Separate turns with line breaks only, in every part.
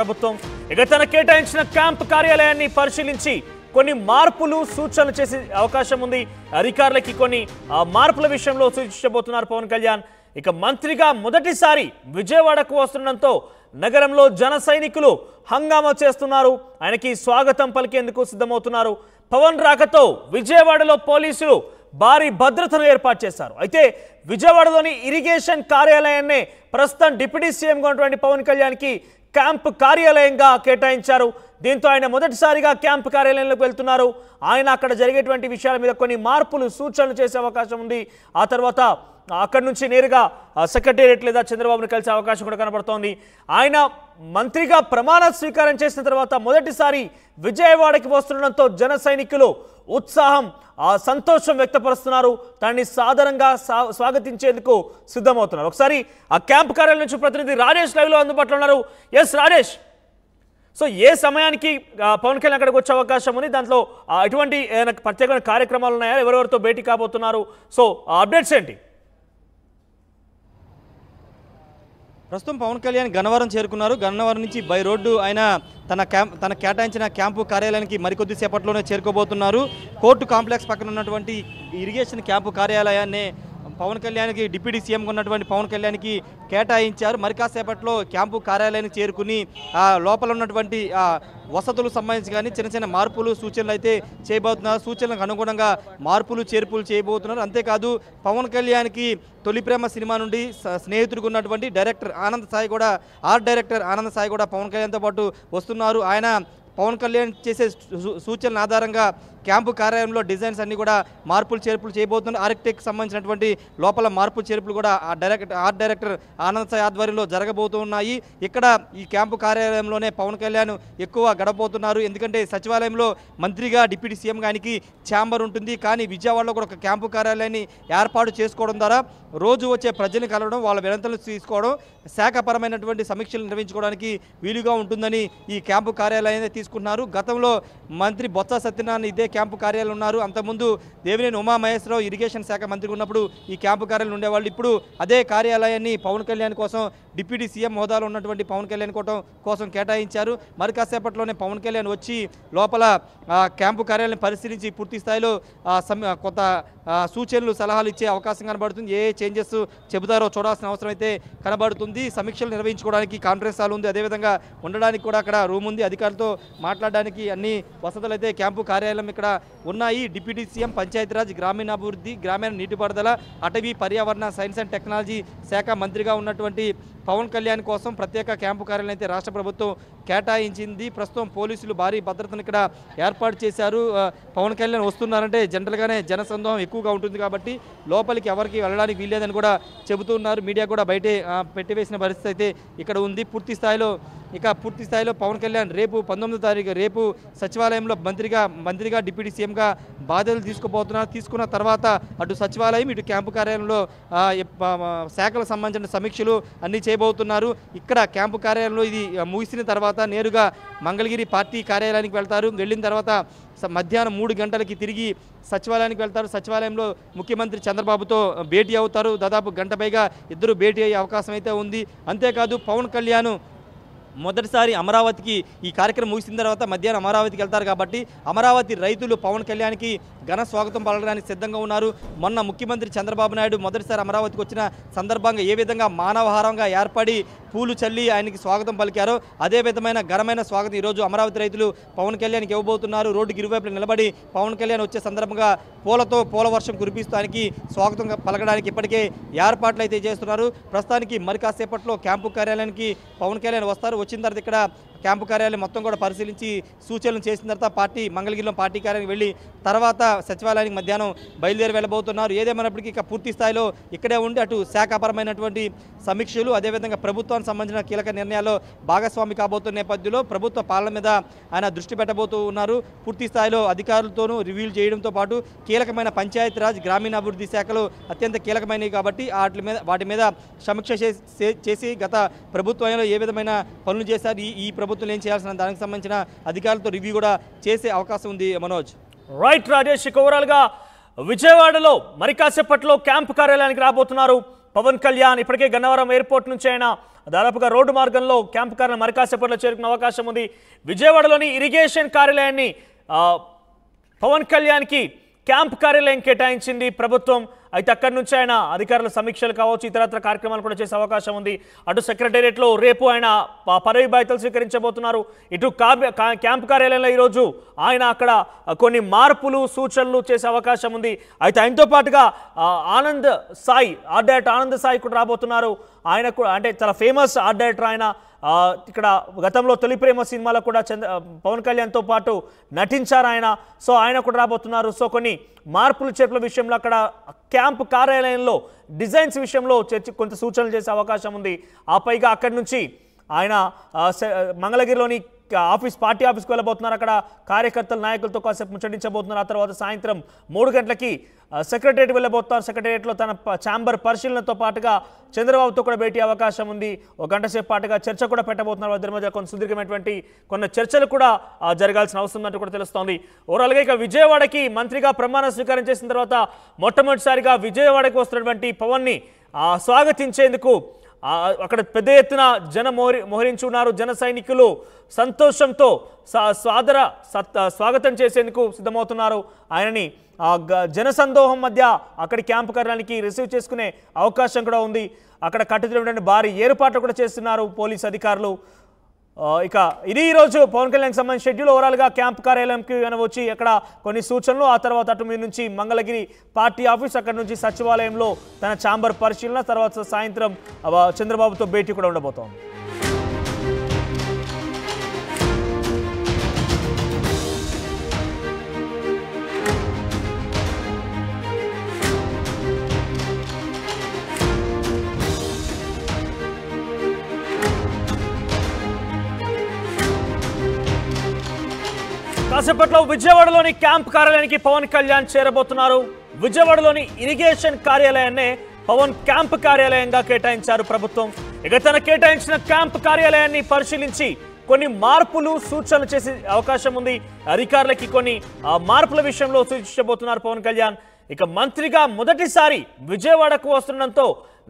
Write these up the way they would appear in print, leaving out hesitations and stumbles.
ప్రభుత్వం ఇక తన కేటాయించిన క్యాంప్ కార్యాలయాన్ని పరిశీలించి కొన్ని మార్పులు సూచనలు చేసే అవకాశం ఉంది. అధికారులకి కొన్ని మార్పుల విషయంలో సూచించబోతున్నారు పవన్ కళ్యాణ్. ఇక మంత్రిగా మొదటిసారి విజయవాడకు వస్తుండటంతో నగరంలో జన సైనికులు హంగామా చేస్తున్నారు. ఆయనకి స్వాగతం పలికేందుకు సిద్ధమవుతున్నారు. పవన్ రాకతో విజయవాడలో పోలీసులు భారీ భద్రతను ఏర్పాటు చేశారు. అయితే విజయవాడలోని ఇరిగేషన్ కార్యాలయాన్ని ప్రస్తుతం డిప్యూటీ సీఎంగా ఉన్నటువంటి పవన్ కళ్యాణ్కి క్యాంప్ కార్యాలయంగా కేటాయించారు. దీంతో ఆయన మొదటిసారిగా క్యాంప్ కార్యాలయంలోకి వెళ్తున్నారు. ఆయన అక్కడ జరిగేటువంటి విషయాల మీద కొన్ని మార్పులు సూచనలు చేసే అవకాశం ఉంది. ఆ తర్వాత అక్కడి నుంచి నేరుగా సెక్రటేరియట్ లేదా చంద్రబాబును కలిసే అవకాశం కూడా కనబడుతోంది. ఆయన మంత్రిగా ప్రమాణ స్వీకారం చేసిన తర్వాత మొదటిసారి విజయవాడకి వస్తుండడంతో జన సైనికులు ఉత్సాహం సంతోషం వ్యక్తపరుస్తున్నారు. దాన్ని సాధారణంగా స్వాగతించేందుకు సిద్ధమవుతున్నారు. ఒకసారి ఆ క్యాంప్ కార్యాలయం నుంచి ప్రతినిధి రాజేష్ లైవ్లో అందుబాటులో ఉన్నారు. ఎస్ రాజేష్, సో ఏ సమయానికి పవన్ కళ్యాణ్ అక్కడికి వచ్చే అవకాశం ఉంది? దాంట్లో ఎటువంటి ప్రత్యేకమైన కార్యక్రమాలు ఉన్నాయా? ఎవరెవరితో భేటీ కాబోతున్నారు? సో అప్డేట్స్ ఏంటి?
ప్రస్తుతం పవన్ కళ్యాణ్ గన్నవరం చేరుకున్నారు. గన్నవరం నుంచి బై రోడ్డు ఆయన తన కేటాయించిన క్యాంపు కార్యాలయానికి మరికొద్ది సేపట్లోనే చేరుకోబోతున్నారు. కోర్టు కాంప్లెక్స్ పక్కన ఉన్నటువంటి ఇరిగేషన్ క్యాంపు కార్యాలయాన్ని పవన్ కళ్యాణ్కి డిప్యూటీ సీఎంగా ఉన్నటువంటి పవన్ కళ్యాణ్కి కేటాయించారు. మరి కాసేపట్లో క్యాంపు కార్యాలయానికి చేరుకుని లోపల ఉన్నటువంటి వసతులకు సంబంధించి కానీ చిన్న చిన్న మార్పులు సూచనలు అయితే చేయబోతున్నారు. సూచనలకు అనుగుణంగా మార్పులు చేర్పులు చేయబోతున్నారు. అంతేకాదు పవన్ కళ్యాణ్కి తొలి ప్రేమ సినిమా నుండి స్నేహితుడిగా ఉన్నటువంటి ఆర్ట్ డైరెక్టర్ ఆనంద్ సాయి కూడా పవన్ కళ్యాణ్తో పాటు వస్తున్నారు. ఆయన పవన్ కళ్యాణ్ చేసే సూచనల ఆధారంగా క్యాంపు కార్యాలయంలో డిజైన్స్ అన్ని కూడా మార్పులు చేర్పులు చేయబోతున్నారు. ఆర్కిటెక్ట్ సంబంధించినటువంటి లోపల మార్పు చేర్పులు కూడా ఆర్ట్ డైరెక్టర్ ఆనంద్ సాయి ఆధ్వర్యంలో జరగబోతున్నాయి. ఇక్కడ ఈ క్యాంపు కార్యాలయంలోనే పవన్ కళ్యాణ్ ఎక్కువ గడపబోతున్నారు. ఎందుకంటే సచివాలయంలో మంత్రిగా డిప్యూటీ సీఎంగా ఆయనకి ఛాంబర్ ఉంటుంది. కానీ విజయవాడలో కూడా ఒక క్యాంపు కార్యాలయాన్ని ఏర్పాటు చేసుకోవడం ద్వారా రోజు వచ్చే ప్రజల్ని కలవడం, వాళ్ళ వినతులు తీసుకోవడం, శాఖపరమైనటువంటి సమీక్షలు నిర్వహించుకోవడానికి వీలుగా ఉంటుందని ఈ క్యాంపు కార్యాలయాన్ని తీసుకుంటున్నారు. గతంలో మంత్రి బొత్స సత్యనారాయణ ఇదే క్యాంపు కార్యాలయం ఉన్నారు. అంతకుముందు దేవినేని ఉమామహేశ్వరరావు ఇరిగేషన్ శాఖ మంత్రి ఉన్నప్పుడు ఈ క్యాంపు కార్యాలయం ఉండేవాళ్ళు. ఇప్పుడు అదే కార్యాలయాన్ని పవన్ కళ్యాణ్ కోసం డిప్యూటీ సీఎం హోదాలో ఉన్నటువంటి పవన్ కళ్యాణ్ కోసం కేటాయించారు. మరి కాసేపట్లోనే పవన్ కళ్యాణ్ వచ్చి లోపల క్యాంపు కార్యాలయం పరిశీలించి పూర్తి స్థాయిలో కొత్త సూచనలు సలహాలు ఇచ్చే అవకాశం కనబడుతుంది. ఏ చేంజెస్ చెబుతారో చూడాల్సిన అవసరం అయితే కనబడుతుంది. సమీక్షలు నిర్వహించుకోవడానికి కాన్ఫరెన్స్ హాల్ ఉంది. అదేవిధంగా ఉండడానికి కూడా అక్కడ రూమ్ ఉంది. అధికారులతో మాట్లాడడానికి అన్ని వసతులు అయితే క్యాంపు కార్యాలయం ఇక్కడ ఉన్నాయి. డిప్యూటీ సీఎం పంచాయతీరాజ్, గ్రామీణాభివృద్ధి, గ్రామీణ నీటిపారుదల, అటవీ, పర్యావరణ, సైన్స్ అండ్ టెక్నాలజీ శాఖ మంత్రిగా ఉన్నటువంటి పవన్ కళ్యాణ్ కోసం ప్రత్యేక క్యాంపు కార్యాలయం అయితే రాష్ట్ర ప్రభుత్వం కేటాయించింది. ప్రస్తుతం పోలీసులు భారీ భద్రతను ఇక్కడ ఏర్పాటు చేశారు. పవన్ కళ్యాణ్ వస్తున్నారంటే జనరల్గానే జనసందోహం ఎక్కువగా ఉంటుంది కాబట్టి లోపలికి ఎవరికి వెళ్ళడానికి వీల్లేదని కూడా చెబుతున్నారు. మీడియా కూడా బయటే పెట్టివేసిన పరిస్థితి అయితే ఇక్కడ ఉంది. పూర్తి స్థాయిలో పవన్ కళ్యాణ్ రేపు 19వ తారీఖు రేపు సచివాలయంలో మంత్రిగా డిప్యూటీ సీఎంగా బాధ్యతలు తీసుకున్న తర్వాత అటు సచివాలయం ఇటు క్యాంపు కార్యాలయంలో శాఖలకు సంబంధించిన సమీక్షలు అన్నీ చేయబోతున్నారు. ఇక్కడ క్యాంపు కార్యాలయంలో ఇది ముగిసిన తర్వాత నేరుగా మంగళగిరి పార్టీ కార్యాలయానికి వెళ్తారు. వెళ్ళిన తర్వాత మధ్యాహ్నం 3 గంటలకి తిరిగి సచివాలయానికి వెళ్తారు. సచివాలయంలో ముఖ్యమంత్రి చంద్రబాబుతో భేటీ అవుతారు. దాదాపు గంట పైగా ఇద్దరు భేటీ అయ్యే అవకాశం అయితే ఉంది. అంతేకాదు పవన్ కళ్యాణ్ మొదటిసారి అమరావతికి ఈ కార్యక్రమం ముగిసిన తర్వాత మధ్యాహ్నం అమరావతికి వెళ్తారు కాబట్టి అమరావతి రైతులు పవన్ కళ్యాణ్కి ఘన స్వాగతం పలకడానికి సిద్ధంగా ఉన్నారు. మొన్న ముఖ్యమంత్రి చంద్రబాబు నాయుడు మొదటిసారి అమరావతికి వచ్చిన సందర్భంగా ఏ విధంగా మానవహారంగా ఏర్పడి పూలు చల్లి ఆయనకి స్వాగతం పలికారో అదే విధమైన ఘనమైన స్వాగతం ఈరోజు అమరావతి రైతులు పవన్ కళ్యాణ్కి ఇవ్వబోతున్నారు. రోడ్డుకి ఇరువైపులు నిలబడి పవన్ కళ్యాణ్ వచ్చే సందర్భంగా పూల వర్షం కురిపిస్తూ ఆయనకి స్వాగతం పలకడానికి ఇప్పటికే ఏర్పాట్లు అయితే చేస్తున్నారు. ప్రస్తుతానికి మరి కాసేపట్లో క్యాంపు కార్యాలయానికి పవన్ కళ్యాణ్ వస్తారు. వచ్చిన తర్వాత ఇక్కడ క్యాంపు కార్యాలయం మొత్తం కూడా పరిశీలించి సూచనలు చేసిన తర్వాత మంగళగిరిలో పార్టీ కార్యాలయానికి వెళ్ళి తర్వాత సచివాలయానికి మధ్యాహ్నం బయలుదేరి వెళ్ళబోతున్నారు. ఏదేమైనప్పటికీ ఇక పూర్తి స్థాయిలో ఇక్కడే ఉండి అటు శాఖాపరమైనటువంటి సమీక్షలు అదేవిధంగా ప్రభుత్వానికి సంబంధించిన కీలక నిర్ణయాల్లో భాగస్వామి కాబోతున్న నేపథ్యంలో ప్రభుత్వ పాలన మీద ఆయన దృష్టి పెట్టబోతూ ఉన్నారు. పూర్తి స్థాయిలో అధికారులతోనూ రివ్యూలు చేయడంతో పాటు కీలకమైన పంచాయతీరాజ్, గ్రామీణాభివృద్ధి శాఖలు అత్యంత కీలకమైనవి కాబట్టి వాటి మీద సమీక్ష చేసి గత ప్రభుత్వంలో ఏ విధమైన పనులు చేశారు, ఈ ప్రభుత్వం ఏం చేయాల్సిన దానికి సంబంధించిన అధికారులతో రివ్యూ కూడా చేసే అవకాశం ఉంది. మనోజ్
రైట్ రాజేష్, ఓవరాల్ గా విజయవాడలో మరి కాసేపట్లో క్యాంపు కార్యాలయానికి రాబోతున్నారు పవన్ కళ్యాణ్ ఇప్పటికే గన్నవరం ఎయిర్పోర్ట్ నుంచి ఆయన దాదాపుగా రోడ్డు మార్గంలో క్యాంపు కార్యాలయం మరికాసేపట్లో చేరుకునే అవకాశం ఉంది. విజయవాడలోని ఇరిగేషన్ కార్యాలయాన్ని పవన్ కళ్యాణ్కి క్యాంప్ కార్యాలయం కేటాయించింది ప్రభుత్వం. అయితే అక్కడి నుంచి ఆయన అధికారుల సమీక్షలు కావచ్చు, ఇతరత్ర కార్యక్రమాలు కూడా చేసే అవకాశం ఉంది. అటు సెక్రటేరియట్లో రేపు ఆయన పదవి బాధ్యతలు స్వీకరించబోతున్నారు. ఇటు క్యాంప్ కార్యాలయంలో ఈరోజు ఆయన అక్కడ కొన్ని మార్పులు సూచనలు చేసే అవకాశం ఉంది. అయితే ఆయనతో పాటుగా ఆనంద్ సాయి, ఆర్ట్ డైరెక్టర్ ఆనంద్ సాయి కూడా రాబోతున్నారు. ఆయన కూడా అంటే చాలా ఫేమస్ ఆర్ట్ డైరెక్టర్ ఆయన. ఇక్కడ గతంలో తొలి ప్రేమ సినిమాలో కూడా పవన్ కళ్యాణ్తో పాటు నటించారు ఆయన. సో ఆయన కూడా రాబోతున్నారు. సో కొన్ని మార్పులు చేర్పుల విషయంలో అక్కడ క్యాంపు కార్యాలయంలో డిజైన్స్ విషయంలో కొంత సూచనలు చేసే అవకాశం ఉంది. ఆ పైగా అక్కడి నుంచి ఆయన మంగళగిరిలోని పార్టీ ఆఫీస్కి వెళ్ళబోతున్నారు. అక్కడ కార్యకర్తల నాయకులతో కాసేపు ముచ్చటించబోతున్నారు. ఆ తర్వాత సాయంత్రం 3 గంటలకి సెక్రటేరియట్ వెళ్ళబోతున్నారు. సెక్రటేరియట్లో తన ఛాంబర్ పరిశీలనతో పాటుగా చంద్రబాబుతో కూడా భేటీ అవకాశం ఉంది. 1 గంట సేపు పాటుగా చర్చ కూడా పెట్టబోతున్నారు. వారి మధ్య కొంత సుదీర్ఘమైనటువంటి కొన్ని చర్చలు కూడా జరగాల్సిన అవసరం ఉందంటూ కూడా తెలుస్తోంది. ఓవరాల్గా ఇక విజయవాడకి మంత్రిగా ప్రమాణ స్వీకారం చేసిన తర్వాత మొట్టమొదటిసారిగా విజయవాడకి వస్తున్నటువంటి పవన్ని స్వాగతించేందుకు అక్కడ పెద్ద ఎత్తున మోహరించి ఉన్నారు. జన సైనికులు సంతోషంతో స్వాగతం చేసేందుకు సిద్ధమవుతున్నారు. ఆయనని జనసందోహం మధ్య అక్కడి క్యాంపు కార్యాలయానికి రిసీవ్ చేసుకునే అవకాశం కూడా ఉంది. అక్కడ కట్టుదిట్టమైన భారీ ఏర్పాట్లు కూడా చేస్తున్నారు పోలీసు అధికారులు. ఇక ఇది ఈరోజు పవన్ కళ్యాణ్కి సంబంధించిన షెడ్యూల్. ఓవరాల్గా క్యాంప్ కార్యాలయంకి వచ్చి అక్కడ కొన్ని సూచనలు, ఆ తర్వాత అటు మీద నుంచి మంగళగిరి పార్టీ ఆఫీస్, అక్కడ నుంచి సచివాలయంలో తన ఛాంబర్ పరిశీలన, తర్వాత సాయంత్రం చంద్రబాబుతో భేటీ కూడా ఉండబోతోంది. కాసేపట్లో విజయవాడలోని క్యాంప్ కార్యాలయానికి పవన్ కళ్యాణ్ చేరబోతున్నారు. విజయవాడలోని ఇరిగేషన్ కార్యాలయాన్నే పవన్ క్యాంప్ కార్యాలయంగా కేటాయించారు ప్రభుత్వం. ఇక తన కేటాయించిన క్యాంప్ కార్యాలయాన్ని పరిశీలించి కొన్ని మార్పులు సూచనలు చేసే అవకాశం ఉంది. అధికారులకి కొన్ని మార్పుల విషయంలో సూచించబోతున్నారు పవన్ కళ్యాణ్. ఇక మంత్రిగా మొదటిసారి విజయవాడకు వస్తుండటంతో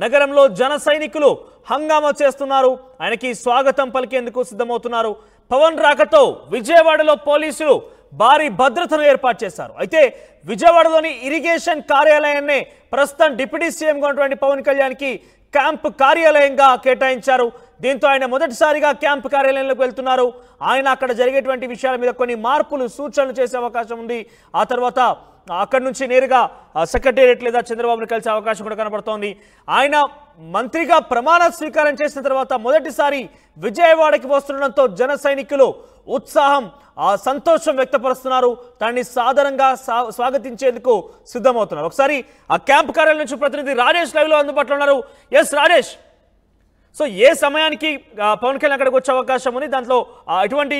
నగరంలో జన సైనికులు హంగామా చేస్తున్నారు. ఆయనకి స్వాగతం పలికేందుకు సిద్ధమవుతున్నారు. పవన్ రాకతో విజయవాడలో పోలీసులు భారీ భద్రతను ఏర్పాటు చేశారు. అయితే విజయవాడలోని ఇరిగేషన్ కార్యాలయాన్నే ప్రస్తుతం డిప్యూటీ సీఎంగా ఉన్నటువంటి పవన్ కళ్యాణ్కి క్యాంప్ కార్యాలయంగా కేటాయించారు. దీంతో ఆయన మొదటిసారిగా క్యాంప్ కార్యాలయంలోకి వెళ్తున్నారు. ఆయన అక్కడ జరిగేటువంటి విషయాల మీద కొన్ని మార్పులు సూచనలు చేసే అవకాశం ఉంది. ఆ తర్వాత అక్కడి నుంచి నేరుగా సెక్రటేరియట్ లేదా చంద్రబాబును కలిసే అవకాశం కూడా కనబడుతోంది. ఆయన మంత్రిగా ప్రమాణ స్వీకారం చేసిన తర్వాత మొదటిసారి విజయవాడకి వస్తుండటంతో జన సైనికులు ఉత్సాహం, సంతోషం వ్యక్తపరుస్తున్నారు. దాన్ని సాధారణంగా స్వాగతించేందుకు సిద్ధమవుతున్నారు. ఒకసారి ఆ క్యాంప్ కార్యాలయం నుంచి ప్రతినిధి రాజేష్ లైవ్లో అందుబాటులో ఉన్నారు. ఎస్ రాజేష్, సో ఏ సమయానికి పవన్ కళ్యాణ్ అక్కడికి వచ్చే అవకాశం ఉంది? దాంట్లో ఎటువంటి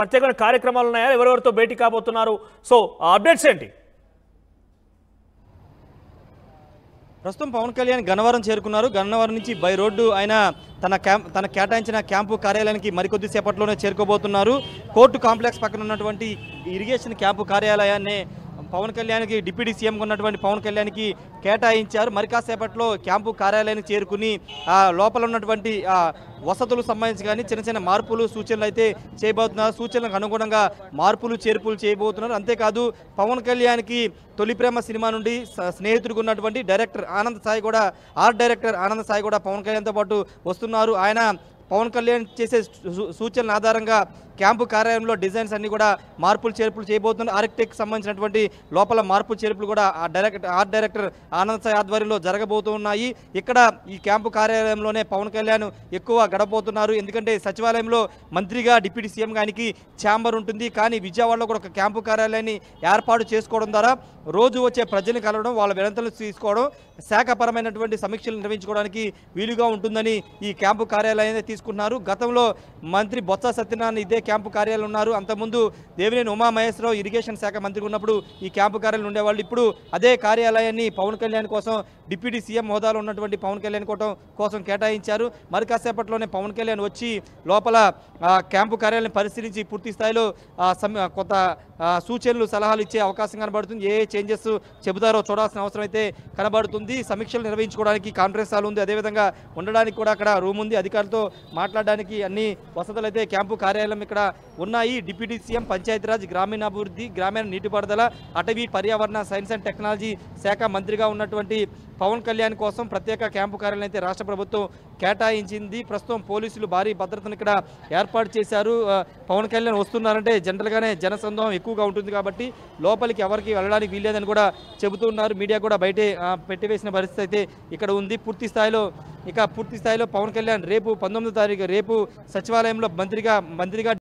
ప్రత్యేకమైన కార్యక్రమాలు ఉన్నాయా? ఎవరెవరితో భేటీ కాబోతున్నారు? సో అప్డేట్స్ ఏంటి?
ప్రస్తుతం పవన్ కళ్యాణ్ గన్నవరం చేరుకున్నారు. గన్నవరం నుంచి బై రోడ్డు ఆయన తన కేటాయించిన క్యాంపు కార్యాలయానికి మరికొద్ది సేపట్లోనే చేరుకోబోతున్నారు. కోర్టు కాంప్లెక్స్ పక్కన ఉన్నటువంటి ఇరిగేషన్ క్యాంపు కార్యాలయాన్ని పవన్ కళ్యాణ్కి డిప్యూటీ సీఎంగా ఉన్నటువంటి పవన్ కళ్యాణ్కి కేటాయించారు. మరి కాసేపట్లో క్యాంపు కార్యాలయానికి చేరుకుని లోపల ఉన్నటువంటి వసతులకు సంబంధించి కానీ చిన్న చిన్న మార్పులు సూచనలు అయితే చేయబోతున్నారు. సూచనలకు అనుగుణంగా మార్పులు చేర్పులు చేయబోతున్నారు. అంతేకాదు పవన్ కళ్యాణ్కి తొలి ప్రేమ సినిమా నుండి స్నేహితుడిగా ఉన్నటువంటి డైరెక్టర్ ఆనంద్ సాయి కూడా, ఆర్ట్ డైరెక్టర్ ఆనంద్ సాయి కూడా పవన్ కళ్యాణ్తో పాటు వస్తున్నారు. ఆయన పవన్ కళ్యాణ్ చేసే సూచనల ఆధారంగా క్యాంపు కార్యాలయంలో డిజైన్స్ అన్ని కూడా మార్పులు చేర్పులు చేయబోతున్నారు. ఆర్కిటెక్ట్ సంబంధించినటువంటి లోపల మార్పులు చేర్పులు కూడా ఆర్ట్ డైరెక్టర్ ఆనంద్ సాయి ఆధ్వర్యంలో జరగబోతున్నాయి. ఇక్కడ ఈ క్యాంపు కార్యాలయంలోనే పవన్ కళ్యాణ్ ఎక్కువ గడపబోతున్నారు. ఎందుకంటే సచివాలయంలో మంత్రిగా డిప్యూటీ సీఎంగా ఆయనకి ఛాంబర్ ఉంటుంది. కానీ విజయవాడలో కూడా ఒక క్యాంపు కార్యాలయాన్ని ఏర్పాటు చేసుకోవడం ద్వారా రోజు వచ్చే ప్రజల్ని కలవడం, వాళ్ళ వినతులు తీసుకోవడం, శాఖపరమైనటువంటి సమీక్షలు నిర్వహించుకోవడానికి వీలుగా ఉంటుందని ఈ క్యాంపు కార్యాలయాన్ని తీసుకున్నారు. గతంలో మంత్రి బొత్స సత్యనారాయణ ఇదే క్యాంపు కార్యాలయాలు ఉన్నారు. అంతకుముందు దేవినేని ఉమామహేశ్వరరావు ఇరిగేషన్ శాఖ మంత్రి ఉన్నప్పుడు ఈ క్యాంపు కార్యాలయం ఉండేవాళ్ళు. ఇప్పుడు అదే కార్యాలయాన్ని పవన్ కళ్యాణ్ కోసం డిప్యూటీ సీఎం హోదాలో ఉన్నటువంటి పవన్ కళ్యాణ్ కోసం కేటాయించారు. మరి కాసేపట్లోనే పవన్ కళ్యాణ్ వచ్చి లోపల క్యాంపు కార్యాలయం పరిశీలించి పూర్తి స్థాయిలో కొత్త సూచనలు సలహాలు ఇచ్చే అవకాశం కనబడుతుంది. ఏ చేంజెస్ చెబుతారో చూడాల్సిన అవసరం అయితే కనబడుతుంది. సమీక్షలు నిర్వహించుకోవడానికి కాన్ఫరెన్స్ హాల్ ఉంది, అదేవిధంగా ఉండడానికి కూడా అక్కడ రూమ్ ఉంది. అధికారులతో మాట్లాడడానికి అన్ని వసతులు అయితే క్యాంపు కార్యాలయం ఇక్కడ ఉన్నాయి. డిప్యూటీ సీఎం పంచాయతీరాజ్, గ్రామీణాభివృద్ధి, గ్రామీణ నీటిపారుదల, అటవీ, పర్యావరణ, సైన్స్ అండ్ టెక్నాలజీ శాఖ మంత్రిగా ఉన్నటువంటి పవన్ కళ్యాణ్ కోసం ప్రత్యేక క్యాంపు కార్యాలయం అయితే రాష్ట్ర ప్రభుత్వం కేటాయించింది. ప్రస్తుతం పోలీసులు భారీ భద్రతను ఇక్కడ ఏర్పాటు చేశారు. పవన్ కళ్యాణ్ వస్తున్నారంటే జనరల్గానే జనసందోహం ఎక్కువగా ఉంటుంది కాబట్టి లోపలికి ఎవరికి వెళ్ళడానికి వీల్లేదని కూడా చెబుతున్నారు. మీడియా కూడా బయటే పెట్టివేసిన పరిస్థితి అయితే ఇక్కడ ఉంది. పూర్తి స్థాయిలో పవన్ కళ్యాణ్ రేపు 19వ తారీఖు రేపు సచివాలయంలో మంత్రిగా